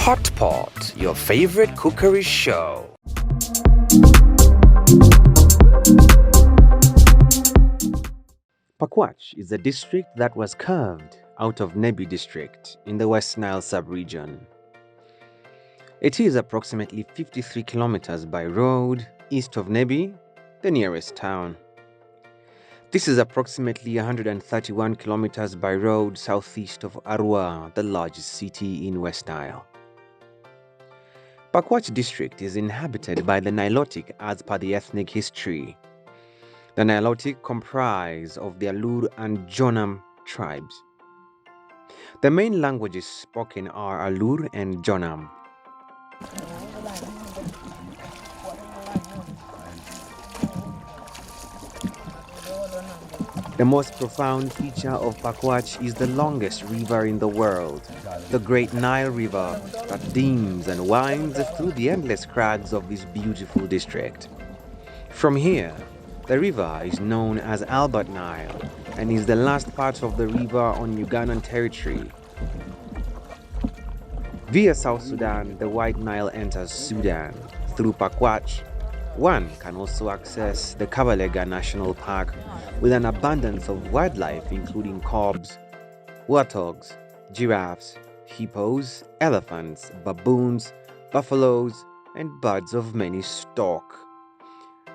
Hot Pot, your favorite cookery show. Pakwach is a district that was carved out of Nebi district in the West Nile sub-region. It is approximately 53 kilometers by road east of Nebi, the nearest town. This is approximately 131 kilometers by road southeast of Arua, the largest city in West Nile. Pakwach district is inhabited by the Nilotic as per the ethnic history. The Nilotic comprise of the Alur and Jonam tribes. The main languages spoken are Alur and Jonam. The most profound feature of Pakwach is the longest river in the world, the Great Nile River that dims and winds through the endless crags of this beautiful district. From here, the river is known as Albert Nile and is the last part of the river on Ugandan territory. Via South Sudan, the White Nile enters Sudan. Through Pakwach, one can also access the Kabalega National Park with an abundance of wildlife including cobs, warthogs, giraffes, hippos, elephants, baboons, buffaloes, and birds of many stock.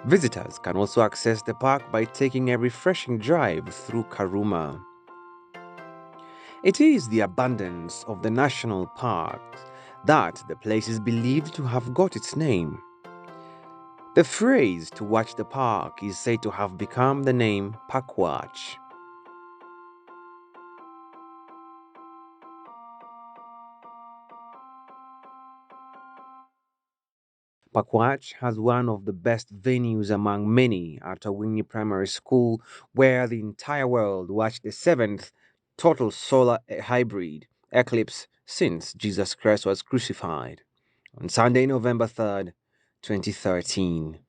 Visitors can also access the park by taking a refreshing drive through Karuma. It is the abundance of the national parks that the place is believed to have got its name. The phrase "to watch the park" is said to have become the name Pakwach. Pakwach has one of the best venues among many at Winnie Primary School, where the entire world watched the seventh total solar hybrid eclipse since Jesus Christ was crucified on Sunday, November 3rd, 2013.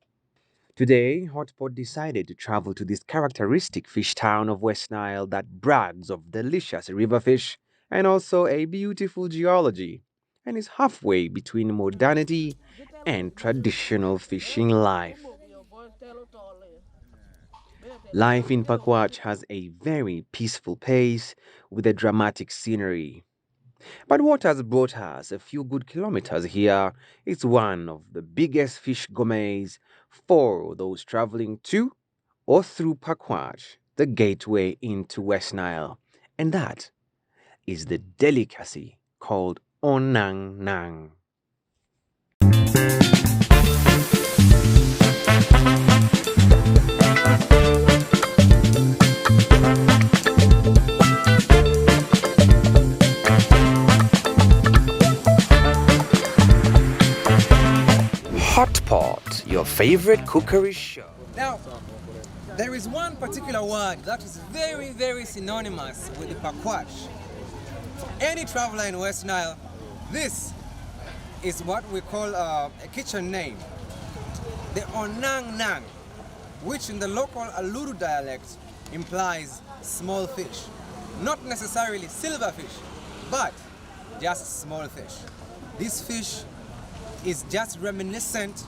Today, Hotpot decided to travel to this characteristic fish town of West Nile that brags of delicious river fish and also a beautiful geology, and is halfway between modernity and traditional fishing life. Life in Pakwach has a very peaceful pace with a dramatic scenery. But what has brought us a few good kilometers here is one of the biggest fish gourmets for those traveling to or through Pakwach, the gateway into West Nile, and that is the delicacy called Onang. Hot Pot, your favorite cookery show. Now, there is one particular word that is very, very synonymous with the Pakwach. For any traveler in West Nile, this is what we call a kitchen name. The Onang, which in the local Aluru dialect implies small fish. Not necessarily silverfish, but just small fish. This fish is just reminiscent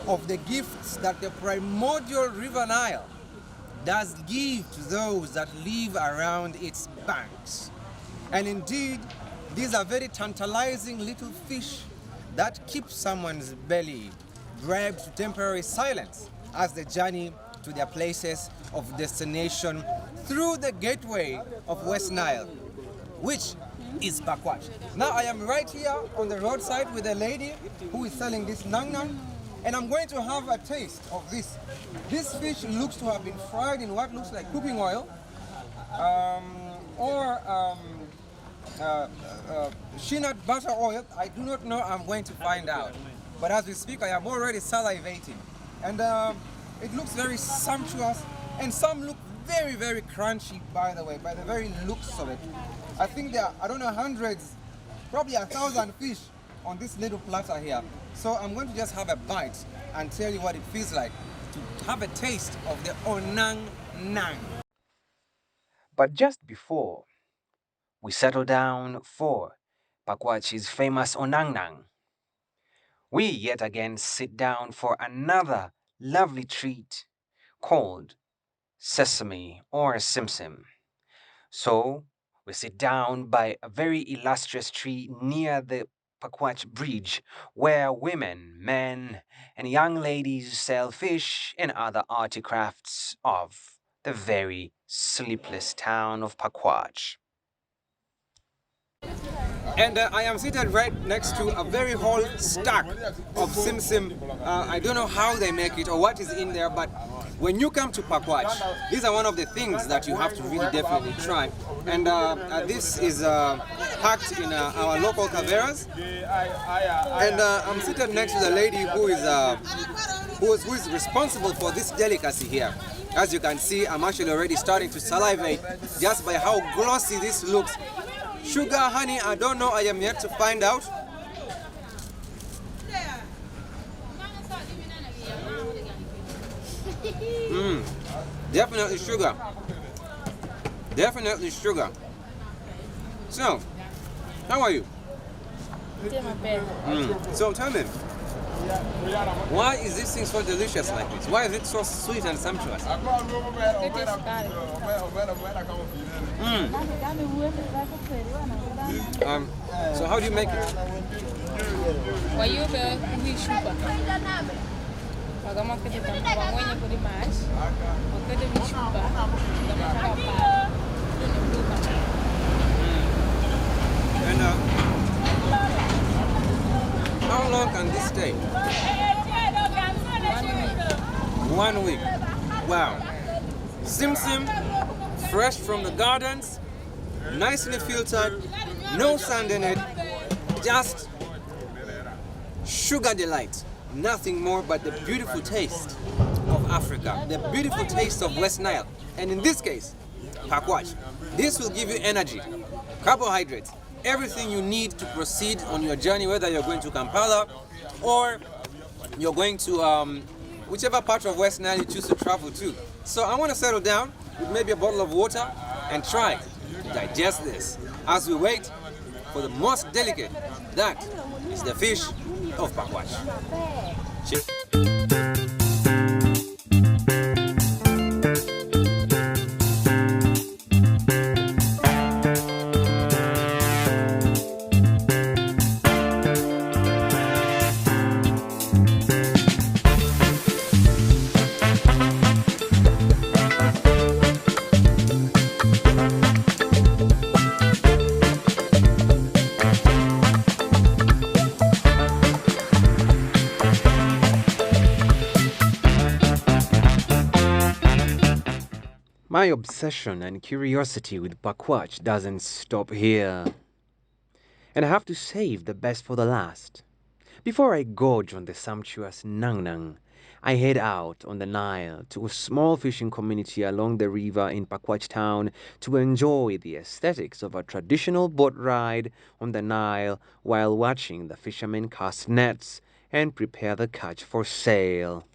of the gifts that the primordial River Nile does give to those that live around its banks. And indeed, these are very tantalizing little fish that keep someone's belly bribed to temporary silence as they journey to their places of destination through the gateway of West Nile, which is Pakwach. Now I am right here on the roadside with a lady who is selling this nang, and I'm going to have a taste of this. This fish looks to have been fried in what looks like cooking oil, or peanut butter oil. I do not know, I'm going to find out. But as we speak, I am already salivating. And it looks very sumptuous, and some look very, very crunchy, by the way, by the very looks of it. I think there are, I don't know, hundreds, probably 1,000 fish on this little platter here. So I'm going to just have a bite and tell you what it feels like to have a taste of the Onang. But just before we settle down for Pakwach's famous Onang, we yet again sit down for another lovely treat called sesame or simsim. So we sit down by a very illustrious tree near the Pakwach Bridge, where women, men, and young ladies sell fish and other articrafts of the very sleepless town of Pakwach. And I am seated right next to a very whole stack of simsim. I don't know how they make it or what is in there, but when you come to Pakwach, these are one of the things that you have to really definitely try. And this is packed in our local caveras. And I'm seated next to the lady who is responsible for this delicacy here. As you can see, I'm actually already starting to salivate just by how glossy this looks. Sugar, honey, I don't know. I am yet to find out. Definitely sugar. Definitely sugar. So, how are you? So tell me, why is this thing so delicious like this? Why is it so sweet and sumptuous? So how do you make it? And how long can this stay? 1 week. Wow. Simsim, fresh from the gardens, nicely filtered, no sand in it, just sugar delight. Nothing more but the beautiful taste of Africa, the beautiful taste of West Nile. And in this case, Pakwach. This will give you energy, carbohydrates, everything you need to proceed on your journey, whether you're going to Kampala or you're going to whichever part of West Nile you choose to travel to. So I want to settle down with maybe a bottle of water and try to digest this as we wait for the most delicate. That is the fish of Pakwach. Cheers. My obsession and curiosity with Pakwach doesn't stop here. And I have to save the best for the last. Before I gorge on the sumptuous Nang Nang, I head out on the Nile to a small fishing community along the river in Pakwach town to enjoy the aesthetics of a traditional boat ride on the Nile while watching the fishermen cast nets and prepare the catch for sale.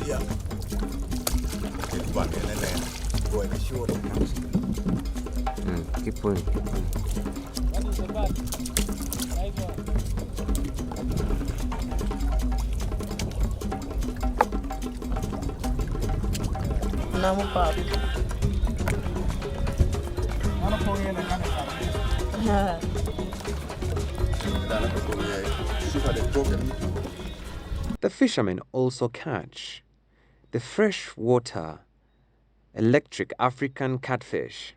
Yeah. It's one in the land. Boy, the short comes. Keep going, keep going. What is the back? Namu pap. The fishermen also catch the freshwater electric African catfish,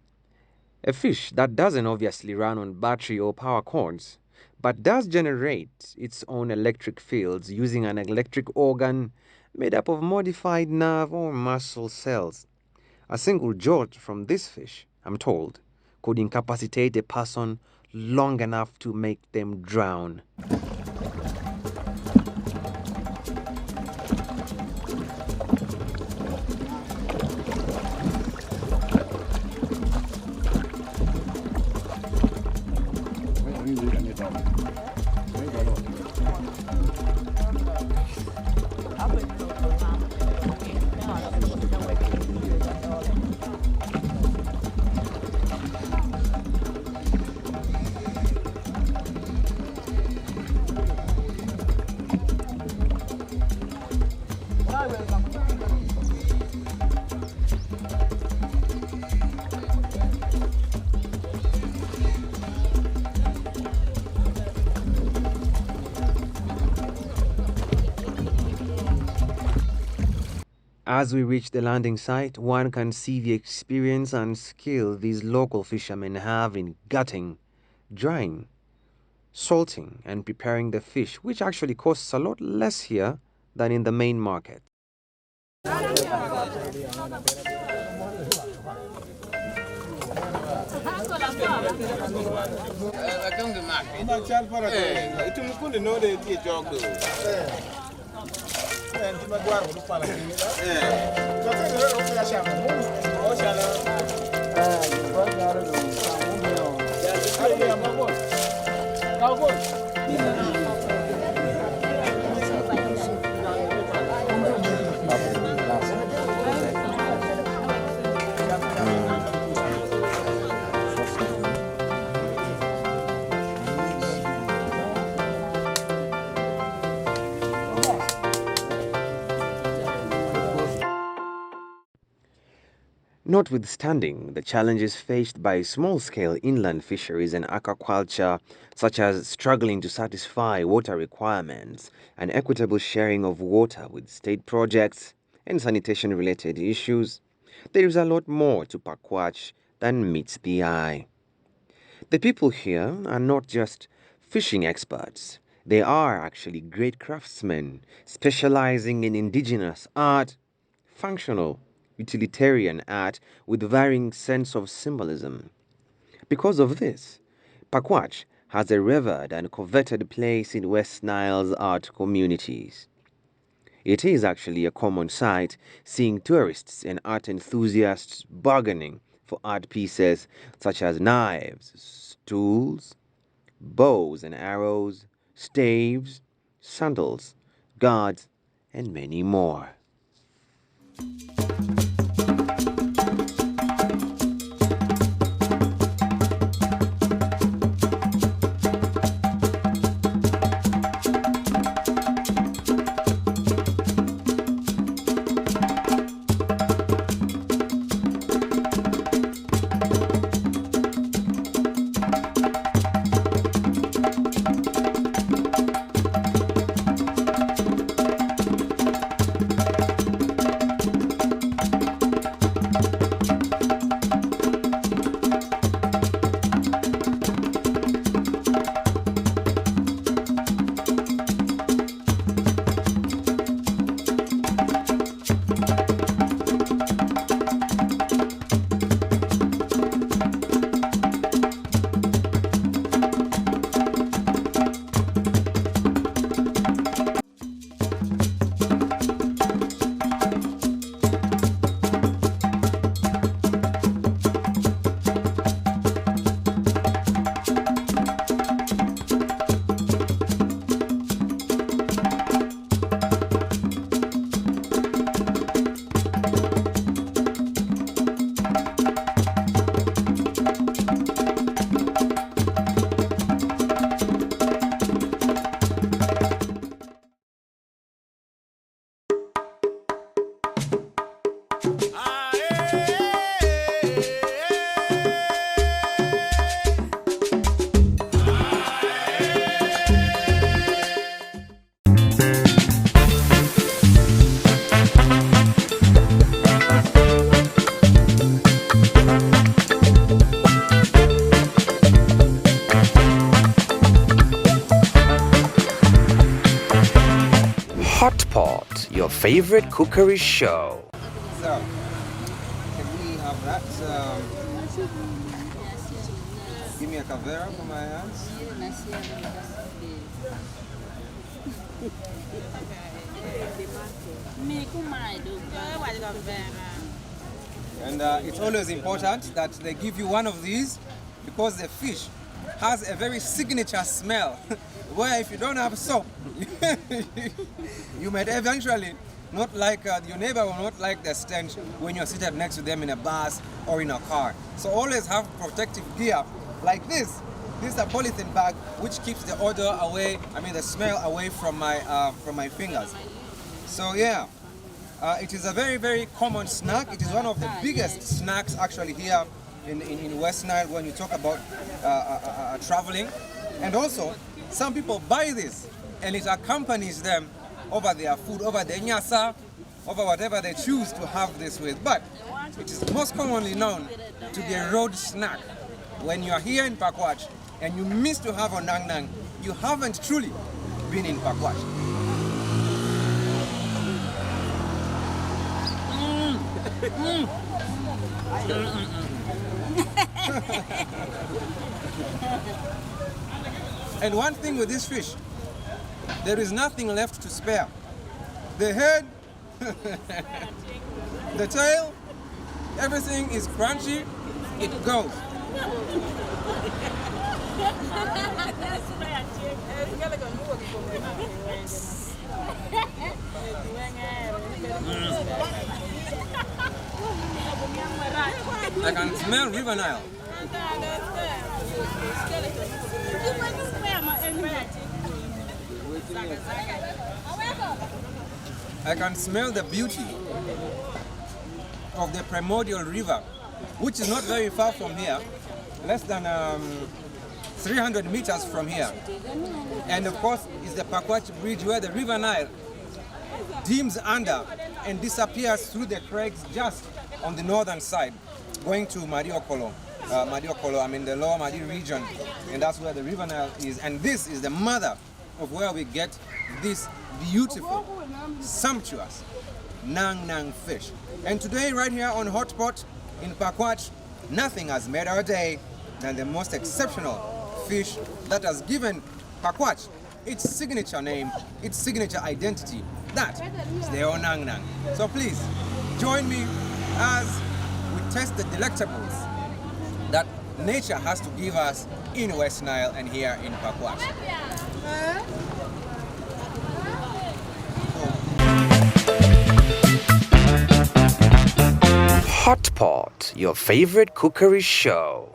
a fish that doesn't obviously run on battery or power cords, but does generate its own electric fields using an electric organ made up of modified nerve or muscle cells. A single jolt from this fish, I'm told, could incapacitate a person long enough to make them drown. As we reach the landing site, one can see the experience and skill these local fishermen have in gutting, drying, salting, and preparing the fish, which actually costs a lot less here than in the main market. Notwithstanding the challenges faced by small-scale inland fisheries and aquaculture, such as struggling to satisfy water requirements and equitable sharing of water with state projects and sanitation-related issues, there is a lot more to Pakwach than meets the eye. The people here are not just fishing experts. They are actually great craftsmen, specializing in indigenous art, functional, utilitarian art with varying sense of symbolism. Because of this, Pakwach has a revered and coveted place in West Nile's art communities. It is actually a common sight seeing tourists and art enthusiasts bargaining for art pieces such as knives, stools, bows and arrows, staves, sandals, guards, and many more. favorite cookery show. So, can we have that? Give me a cavera for my hands. And it's always important that they give you one of these because the fish has a very signature smell where if you don't have soap, you might eventually not like, your neighbor will not like the stench when you're seated next to them in a bus or in a car. So always have protective gear like this. This is a polythene bag which keeps the odor away, the smell away from my fingers. So yeah, it is a very, very common snack. It is one of the biggest snacks actually here in West Nile when you talk about traveling. And also, some people buy this and it accompanies them over their food, over their nyasa, over whatever they choose to have this with. But it is most commonly known to be a road snack. When you are here in Pakwach and you miss to have Onang, you haven't truly been in Pakwach. And one thing with this fish, there is nothing left to spare. The head, the tail, everything is crunchy, it goes. I can smell River Nile. I can smell the beauty of the primordial river, which is not very far from here, less than 300 meters from here. And of course, is the Pakwach Bridge where the River Nile dims under and disappears through the crags just on the northern side, going to Mariokolo, the lower Madi region, and that's where the River Nile is. And this is the mother of where we get this beautiful, sumptuous Nang fish. And today, right here on Hotpot in Pakwach, nothing has made our day than the most exceptional fish that has given Pakwach its signature name, its signature identity. That is the Onang. So please, join me as we test the delectables that nature has to give us in West Nile and here in Pakwach. Hotpot, your favorite cookery show.